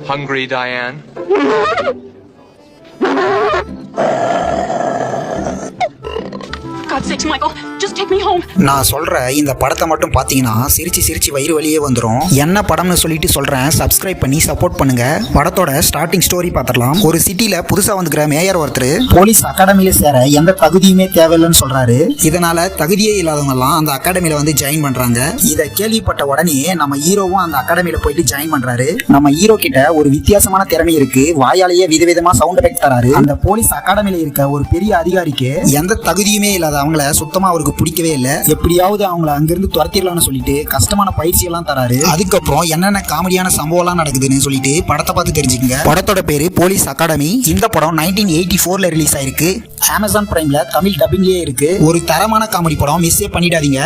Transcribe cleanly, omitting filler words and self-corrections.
Hungry, Diane? God sakes, Michael, just take me home. நான் சொல்ற இந்த படத்தை மட்டும் பாத்தீங்கன்னா சிரிச்சு சிரிச்சு வயிறு வலியே வந்துடும். என்ன படம்னு சொல்லிட்டு சொல்றேன், சப்ஸ்கிரைப் பண்ணி சப்போர்ட் பண்ணுங்க. படத்தோட ஸ்டார்டிங் ஸ்டோரி பார்த்துடலாம். ஒரு சிட்டில புதுசா வந்துக்கிற மேயர் ஒருத்தர் போலீஸ் அகாடமியில சேர எந்த தகுதியுமே தேவையில்லைன்னு சொல்றாரு. இதனால தகுதியே இல்லாதவங்க எல்லாம் அந்த அகாடமியில வந்து ஜாயின் பண்றாங்க. இதை கேள்விப்பட்ட உடனே நம்ம ஹீரோவும் அந்த அகாடமியில போயிட்டு ஜாயின் பண்றாரு. நம்ம ஹீரோ கிட்ட ஒரு வித்தியாசமான திறமை இருக்கு. வாயாலேயே விதவிதமா சவுண்ட் எஃபெக்ட் தராரு. அந்த போலீஸ் அகாடமியில இருக்க ஒரு பெரிய அதிகாரிக்கு எந்த தகுதியுமே இல்லாத அவங்கள சுத்தமா அவருக்கு பிடிக்கவே இல்லை. எப்படியாவது அவங்கள அங்கிருந்து துரத்திடலாம்னு சொல்லிட்டு கஷ்டமான பயிற்சி எல்லாம் தராரு. அதுக்கப்புறம் என்னென்ன காமெடியான சம்பவம் எல்லாம் நடக்குதுன்னு சொல்லிட்டு படத்தை பார்த்து தெரிஞ்சுக்கங்க. படத்தோட பேரு போலீஸ் அகாடமி. இந்த படம் 1984 ரிலீஸ் ஆயிருக்கு. அமேசான் பிரைம்ல தமிழ் டப்பிங்லயே இருக்கு. ஒரு தரமான காமெடி படம், மிஸ்ஸே பண்ணிடாதீங்க.